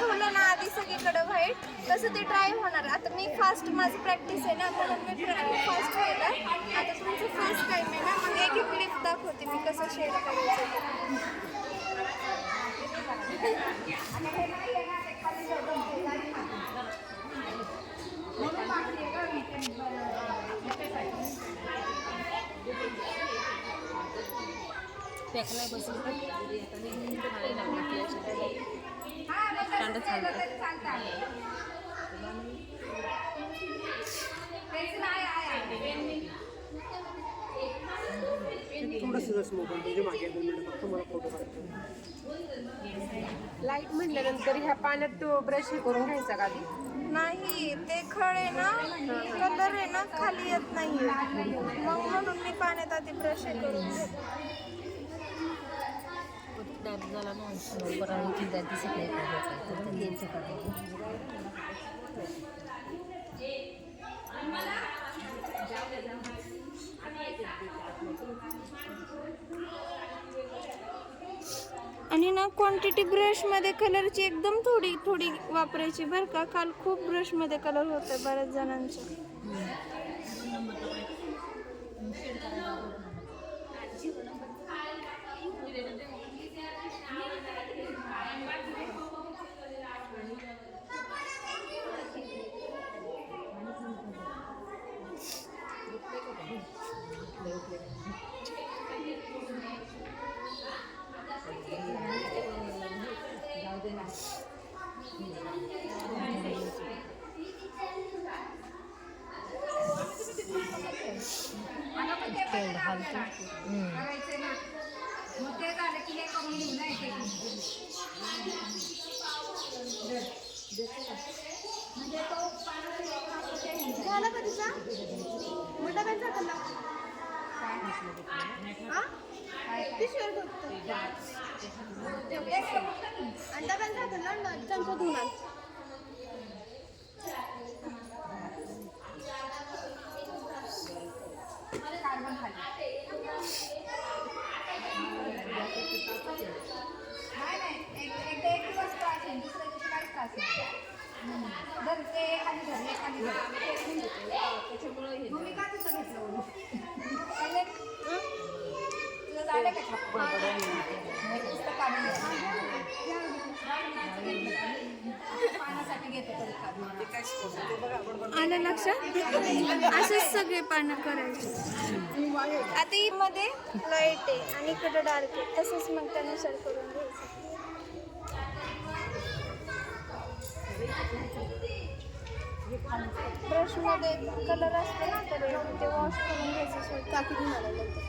दाखवलं ना आधी सगळीकडे व्हाईट तसं ते ड्राय होणार. आता मी फास्ट माझी प्रॅक्टिस आहे ना म्हणून मी फास्ट केलं. आता तुमचं फर्स्ट टाईम आहे ना मग एक एक क्लिप दाखवते मी कसं शेड करायचं. फेकलाय बसून लाईट म्हटल्यानंतर ह्या पाण्यात तो ब्रश हे करून घ्यायचा का आधी? नाही ते खळ आहे ना कलर आहे ना खाली येत नाही मग म्हणून मी पाण्यात आधी ब्रश करून घेते. झाला ना बरोबर दिसत नाही त्यांचं काढायचं. आणि ना क्वांटिटी ब्रशमध्ये कलरची एकदम थोडी थोडी वापरायची बरं का. काल खूप ब्रशमध्ये कलर होते बऱ्याच जणांचे. झालं का तुझा मोठा पेन झाला पिशवीवर अंडा पेन झाला चमचा धुवून आण. आलं लक्षात. असेच सगळे पानं करायचे. आता मध्ये लाईट आहे आणि इकडे डार्क आहे तसंच मग त्यानुसार करून घ्यायचं. ब्रश मध्ये कलर असते ना तर ते वॉश करून घ्यायचं. काकी घेऊन आल्यानंतर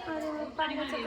अरे पाण्याचा